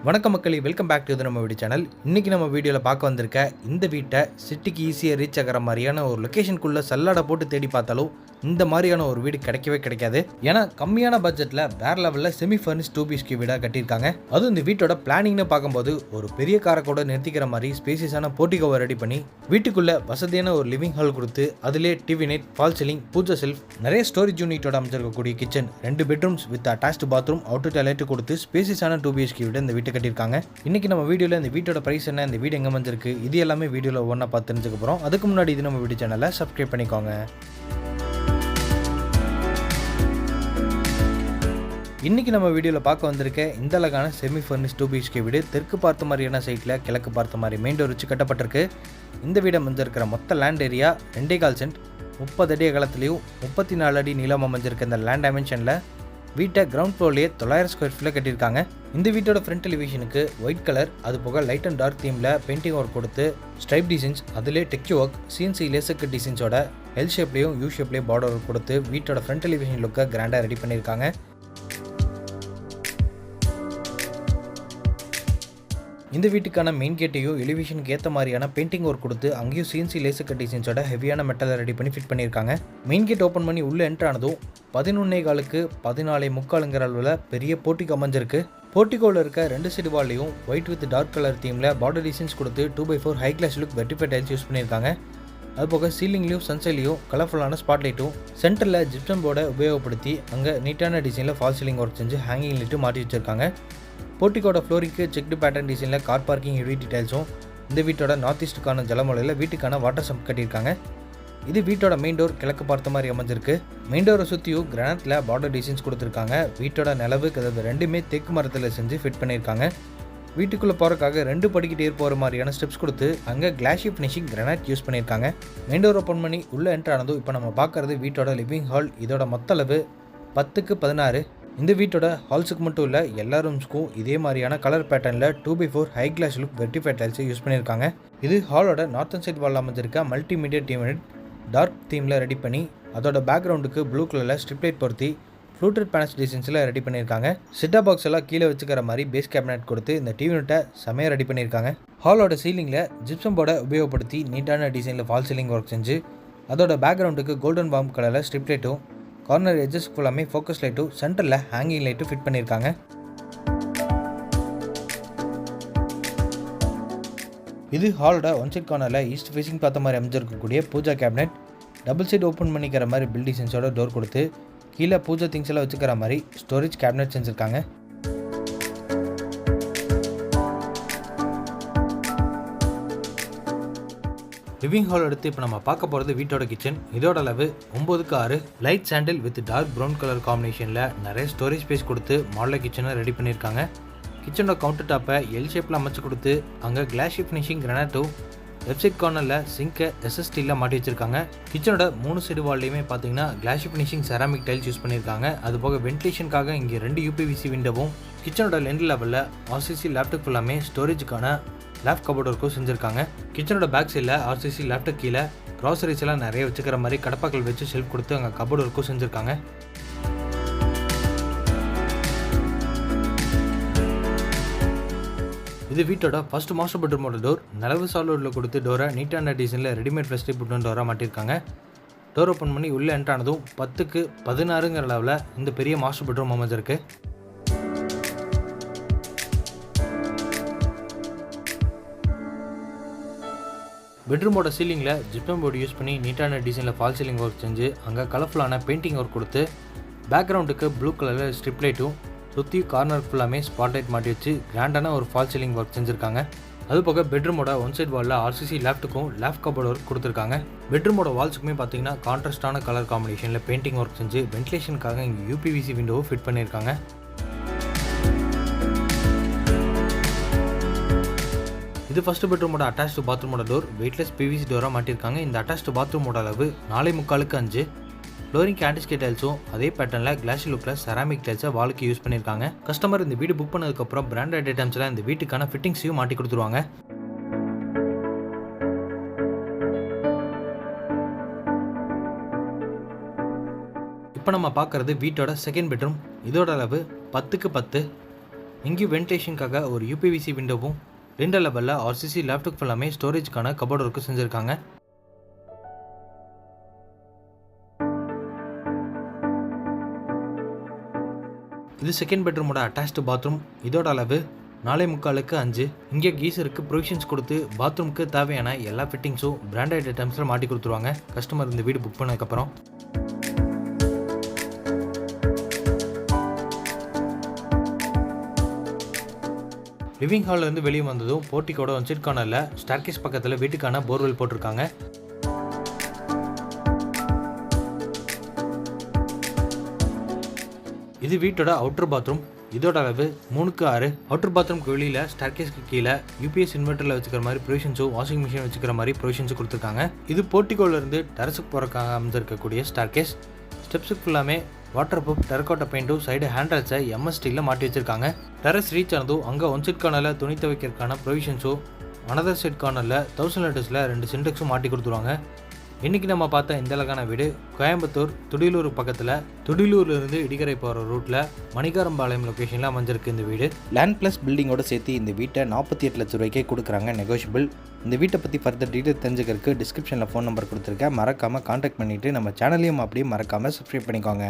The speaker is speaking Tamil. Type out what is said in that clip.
வணக்கம் மக்களே, வெல்கம் பேக் டு நம்ம வீடியோ சேனல். இன்றைக்கி நம்ம வீடியோவில் பார்க்க வந்திருக்க இந்த வீட்டை சிட்டிக்கு ஈஸியாக ரீச் ஆகிற மாதிரியான ஒரு லொக்கேஷனுக்குள்ளே சல்லாடை போட்டு தேடி பார்த்தாலும் இந்த மாதிரியான ஒரு வீடு கிடைக்கவே கிடைக்காது. ஏன்னா கம்மியான பட்ஜெட்டில் வேறு லெவலில் செமி ஃபர்னிஷ் 2 BHK வீடாக கட்டியிருக்காங்க. அதுவும் இந்த வீட்டோட பிளானிங்னு பார்க்கும்போது ஒரு பெரிய காரை கூட நிறுத்திக்கிற மாதிரி ஸ்பேசியஸான போர்ட்டிகோவை ரெடி பண்ணி வீட்டுக்குள்ளே வசதியான ஒரு லிவிங் ஹால் கொடுத்து அதிலே டிவி நைட், ஃபால் சீலிங், பூஜை செல்ஃப், நிறைய ஸ்டோரேஜ் யூனிட்டோட அமைச்சிருக்கக்கூடிய kitchen, 2 bedrooms with attached bathroom, outer toilet கொடுத்து ஸ்பேசியஸான 2 BHK வீடு இந்த வீட்டை கட்டியிருக்காங்க. இன்னைக்கு நம்ம வீடியோவில் இந்த வீட்டோட பிரைஸ் என்ன, இந்த வீடு எங்கே வந்திருக்கு, இது எல்லாமே வீடியோவில் ஒவ்வொன்றா பார்த்து தெரிஞ்சுக்க போகிறோம். அதுக்கு முன்னாடி இது நம்ம வீடியோ சேனலை சப்ஸ்கிரைப் பண்ணிக்கோங்க. இன்னைக்கு நம்ம வீடியோவில் பார்க்க வந்திருக்க இந்த அழகான செமி ஃபர்னிஷ் 2 BHK வீடு தெற்கு பார்த்த மாதிரியான சைட்டில் கிழக்கு பார்த்த மாதிரி மெயின் டோர் வச்சு கட்டப்பட்டிருக்கு. இந்த வீடை அமைஞ்சிருக்கிற மொத்த லேண்ட் ஏரியா 2.25 சென்ட், 30 அடி அகலத்துலையும் 34 அடி நீளம் அமைஞ்சிருக்க இந்த லேண்ட் டைமென்ஷனில் வீட்டை கிரவுண்ட் ஃப்ளோர்லேயே 900 ஸ்கொயர் ஃபீட்டில் கட்டியிருக்காங்க. இந்த வீட்டோட ஃப்ரண்ட் எலிவேஷனுக்கு ஒயிட் கலர், அது போக லைட் அண்ட் டார்க் தீமில் பெயிண்டிங் ஒர்க் கொடுத்து ஸ்ட்ரைப் டிசைன்ஸ், அதிலே டெக்யூ ஒர்க், சிஎன்சி லேசர் கட் டிசைன்ஸோட எல் ஷேப்லேயும் யூ ஷேப்லேயும் பார்டர் ஒர்க் கொடுத்து வீட்டோட ஃப்ரண்ட் எலிவேஷன் லுக்கை கிராண்டாக ரெடி பண்ணியிருக்காங்க. இந்த வீட்டுக்கான மெயின் கேட்டையும் எலிவேஷனுக்கு ஏற்ற மாதிரியான பெயிண்டிங் ஒர்க் கொடுத்து அங்கேயும் சிஎன்சி லேசர் கட் டிசைன்ஸோட ஹெவியான மெட்டலை ரெடி பண்ணி ஃபிட் பண்ணியிருக்காங்க. மெயின் கேட் ஓப்பன் பண்ணி உள்ளே என்ட்ரு ஆனதும் 11.25க்கு 14.75 அளவில் பெரிய போர்ட்டிகோ அமைஞ்சிருக்கு. போர்ட்டிகோவில் இருக்க 2 சைடு வால்லையும் ஒயிட் வித் டார்க் கலர் தீமில் பார்டர் டிசைன்ஸ் கொடுத்து 2x4 ஹை கிளாஸ் லுக் வெர்டிஃபை டைல்ஸ் யூஸ் பண்ணியிருக்காங்க. அதுபோக சீலிங்லையும் சன்சைட்லையும் கலர்ஃபுல்லான ஸ்பாட்லைட்டும், சென்டரில் ஜிப்சம் போர்டை உபயோகப்படுத்தி அங்கே நீட்டான டிசைனில் ஃபால் சீலிங் ஒர்க் செஞ்சு ஹேங்கிங் லைட்டும் மாட்டி வச்சிருக்காங்க. போர்ட்டிகோட ஃப்ளோரிங்க்கு செக்டு பேட்டர்ன் டிசைனில் கார் பார்க்கிங் ஹெவி டீடைல்ஸும், இந்த வீட்டோட நார்த் ஈஸ்ட்டுக்கான ஜலமலையில் வீட்டுக்கான வாட்டர் சம்ப் கட்டியிருக்காங்க. இது வீட்டோட மெயின் டோர் கிழக்கு பார்த்த மாதிரி அமைஞ்சிருக்கு. மெயின் டோரை சுற்றியும் கிரானைட்டில் பார்டர் டிசைன்ஸ் கொடுத்துருக்காங்க. வீட்டோட நிலவு கதவு ரெண்டுமே தேக்கு மரத்தில் செஞ்சு ஃபிட் பண்ணியிருக்காங்க. வீட்டுக்குள்ளே போகிறக்காக 2 படிக்கிட்டே போகிற மாதிரியான ஸ்டெப்ஸ் கொடுத்து அங்கே கிளாஷி ஃபினிஷிங் கிரானைட் யூஸ் பண்ணியிருக்காங்க. மெயின் டோர் ஓப்பன் பண்ணி உள்ளே என்ட்ரு ஆனதும் இப்போ நம்ம பார்க்குறது வீட்டோட லிவிங் ஹால். இதோட மொத்த அளவு 10க்கு 16. இந்த வீட்டோட ஹால்ஸுக்கு மட்டும் இல்லை, எல்லா ரூம்ஸ்க்கும் இதே மாதிரியான கலர் பேட்டர்னில் 2x4 ஹை கிளாஸ் லுக் வெர்டிஃபை டைல்ஸை யூஸ் பண்ணியிருக்காங்க. இது ஹாலோட நார்த்தன் சைட் வால் அமைஞ்சிருக்க மல்டிமீடியா டிவி நைட் டார்க் தீமில் ரெடி பண்ணி அதோட பேக்ரவுண்டுக்கு ப்ளூ கலரில் ஸ்ட்ரிப் லைட் பொருத்தி ஃப்ளூட்டட் பேனல்ஸ் டிசைன்ஸில் ரெடி பண்ணியிருக்காங்க. செட்டாப் பாக்ஸ் எல்லாம் கீழே வச்சுக்கிற மாதிரி பேஸ் கேபினட் கொடுத்து இந்த டிவி யூனிட்டை செமையாக ரெடி பண்ணியிருக்காங்க. ஹாலோட சீலிங்கில் ஜிப்சம் போர்டை உபயோகப்படுத்தி நீட்டான டிசைனில் ஃபால் சீலிங் ஒர்க் செஞ்சு அதோட பேக்ரவுண்டுக்கு கோல்டன் வார்ம் கலரில் ஸ்ட்ரிப் லைட்டும், கார்னர் எட்ஜஸ் ஃபுல்லாமே ஃபோக்கஸ் லைட்டும், சென்டரில் ஹேங்கிங் லைட்டும் ஃபிட் பண்ணியிருக்காங்க. இது ஹாலோட ஒன் சைட் கார்னரில் ஈஸ்ட் ஃபேஸிங் பார்த்த மாதிரி அமைஞ்சிருக்கக்கூடிய puja cabinet, double side open பண்ணிக்கிற மாதிரி பில் டிசைன்ஸோட டோர் கொடுத்து கீழே பூஜா திங்ஸ் எல்லாம் வச்சுக்கிற மாதிரி ஸ்டோரேஜ் கேபினட் செஞ்சுருக்காங்க. லிவிங் ஹால் எடுத்து இப்போ நம்ம பார்க்க போகிறது வீட்டோட கிச்சன். இதோட அளவு 9க்கு 6, light sandal with dark brown colour காம்பினேஷனில் நிறைய ஸ்டோரேஜ் ஸ்பேஸ் கொடுத்து மாடலர் கிச்சனை ரெடி பண்ணியிருக்காங்க. கிச்சனோட கவுண்டர் டாப்பை எல் ஷேப்பில் அமைச்சு கொடுத்து அங்கே கிளாஷி ஃபினிஷிங் கிரானைட்டும், வெப்சைட் கார்னரில் சிங்கை எஸ்எஸ்டியில் மாட்டி வச்சிருக்காங்க. கிச்சனோட 3 சைடு வால்லையுமே பார்த்தீங்கன்னா glossy finishing ceramic tiles use பண்ணியிருக்காங்க. அதுபோக வென்டிலேஷனுக்காக இங்கே 2 UPVC விண்டோவும், கிச்சனோட லெண்ட் லெவலில் RCC லேப்டாப் ஃபுல்லாமே ஸ்டோரேஜுக்கான லேப் கபோர்ட் ஒர்க்கும் செஞ்சுருக்காங்க. கிச்சனோட பேக் சைடில் RCC லேப்டாப் கீழே க்ராசரிஸ் எல்லாம் நிறைய வச்சுக்கிற மாதிரி கடப்பாக்கள் வச்சு ஷெல்ஃப் கொடுத்து அங்கே கபோர்ட் ஒர்க்கும் செஞ்சுருக்காங்க. இது வீட்டோட ஃபர்ஸ்ட் மாஸ்டர் பெட்ரூமோட டோர். நிலவு சாலோடில் கொடுத்து டோரை நீட்டான டிசைனில் ரெடிமேட் வெஸ்டி புட்டன் டோராக மாட்டியிருக்காங்க. டோர் ஓப்பன் பண்ணி உள்ளே என்ட்ரானதும் 10க்கு 16ங்கிற அளவில் இந்த பெரிய மாஸ்டர் பெட்ரூம் அமைஞ்சிருக்கு. பெட்ரூமோட சீலிங்கில் ஜிப்சம் போர்டு யூஸ் பண்ணி நீட்டான டிசைனில் ஃபால் சீலிங் ஒர்க் செஞ்சு அங்கே கலர்ஃபுல்லான பெயிண்டிங் ஒர்க் கொடுத்து பேக்ரவுண்டுக்கு ப்ளூ கலரில் ஸ்ட்ரிப் லைட்டும், சுற்றி கார்னர் ஃபுல்லாமே ஸ்பாட் லைட் மாட்டி வச்சு கிராண்டான ஒரு ஃபால் சீலிங் ஒர்க் செஞ்சுருக்காங்க. அதுபோக பெட்ரூமோட ஒன் சைட் வாலில் RCC லேப்டுக்கும் லேப் கபோர்ட் ஒர்க் கொடுத்துருக்காங்க. பெட்ரூமோட வால்ஸுக்குமே பார்த்தீங்கன்னா கான்ட்ராஸ்டான கலர் காம்பினேஷனில் பெயிண்டிங் ஒர்க் செஞ்சு வென்டிலேஷனுக்காக இங்கே UPVC விண்டோவும் ஃபிட் பண்ணியிருக்காங்க. இது ஃபர்ஸ்ட் பெட்ரூமோட அட்டாச்டு பாத்ரூமோட டோர் வெயிட்லெஸ் PVC டோராக மாட்டியிருக்காங்க. இந்த அட்டாச்டு பாத்ரூமோட அளவு 4.75க்கு 5. ஃப்ளோரிங் கேண்டிஸ்கே டைல்ஸும் அதே பேட்டர்னில் கிளாஷி லுக்கில் செராமிக் டைல்ஸை வாலுக்கு யூஸ் பண்ணியிருக்காங்க. கஸ்டமர் இந்த வீடு புக் பண்ணதுக்கப்புறம் பிராண்டட் ஐட்டம்ஸில் இந்த வீட்டுக்கான ஃபிட்டிங்ஸையும் மாட்டி கொடுத்துருவாங்க. இப்போ நம்ம பார்க்குறது வீட்டோட செகண்ட் பெட்ரூம். இதோட அளவு 10க்கு 10, இங்கே வென்டிலேஷனுக்காக ஒரு யூபிவிசி விண்டோவும் 2 லெவலில் ஆர்சிசி லேப்டாப் ஃபுல்லாமே ஸ்டோரேஜ்க்கான கபோர்டு ஒர்க்கு செஞ்சுருக்காங்க. இது செகண்ட் பெட்ரூமோட அட்டாச்டு பாத்ரூம். இதோட அளவு 4.75 5. இங்கே கீசருக்கு ப்ரொவிஷன்ஸ் கொடுத்து பாத்ரூமுக்கு தேவையான எல்லா ஃபிட்டிங்ஸும் பிராண்டட் ஐட்டம்ஸில் மாட்டி கொடுத்துருவாங்க கஸ்டமர் இந்த வீடு புக் பண்ணதுக்கப்புறம். லிவிங் ஹாலில் இருந்து வெளியே வந்ததும் போர்ட்டிக்கோட ஒன்சைட் கார்னரில் ஸ்டார்கேஸ் பக்கத்தில் வீட்டுக்கான போர்வெல் போட்டிருக்காங்க. இது வீட்டோட அவுட்டர் பாத்ரூம். இதோட அளவு 3:6. அவுட்டர் பாத்ரூம்க்கு வெளியில் ஸ்டார்கேஸ்க்கு கீழே யூபிஎஸ் இன்வெர்ட்டரில் வச்சுக்கிற மாதிரி ப்ரொவிஷன்ஸும் வாஷிங் மிஷின் வச்சுக்கிற மாதிரி ப்ரொவிஷன்ஸும் கொடுத்துருக்காங்க. இது போர்ட்டிக்கோலேருந்து டெரஸுக்கு போகிறக்காக அமைஞ்சிருக்கக்கூடிய ஸ்டார்கேஸ். ஸ்டெப்ஸுக்கு ஃபுல்லாமே வாட்டர் ப்ரூஃப் டெரக்கோட்டா பெயிண்ட்டும் சைடு ஹேண்ட்ரல்ஸை எம்எஸ் ஸ்டீலில் மாட்டி வச்சிருக்காங்க. டெரஸ் ரீச் ஆனதும் அங்கே ஒன் சைட் கார்னரில் துணி துவைக்கிறதுக்கான ப்ரொவிஷன்ஸும் அனதர் சைட் கார்னரில் 1000 லிட்டர்ஸில் 2 சிண்டெக்ஸும் மாட்டி கொடுத்துருவாங்க. இன்றைக்கி நம்ம பார்த்த இந்த அழகான வீடு கோயம்புத்தூர் துடியலூர் பக்கத்தில் துடியலூர்லேருந்து இடிகரை போகிற ரூட்டில் மணிகாரம்பாளையம் லொக்கேஷனில் அமைஞ்சிருக்கு இந்த வீடு. லேண்ட் ப்ளஸ் பில்டிங்கோட சேர்த்து இந்த வீட்டை 48 லட்சம் ரூபாய்க்கே கொடுக்குறாங்க, நெகோஷியபிள். இந்த வீட்டை பற்றி ஃபர்தர் டீட்டெயில் தெரிஞ்சுக்கிறதுக்கு டிஸ்கிரிப்ஷனில் ஃபோன் நம்பர் கொடுத்துருக்கேன். மறக்காமல் கான்டாக்ட் பண்ணிவிட்டு நம்ம சேனலையும் அப்படியே மறக்காமல் சப்ஸ்கிரைப் பண்ணிக்கோங்க.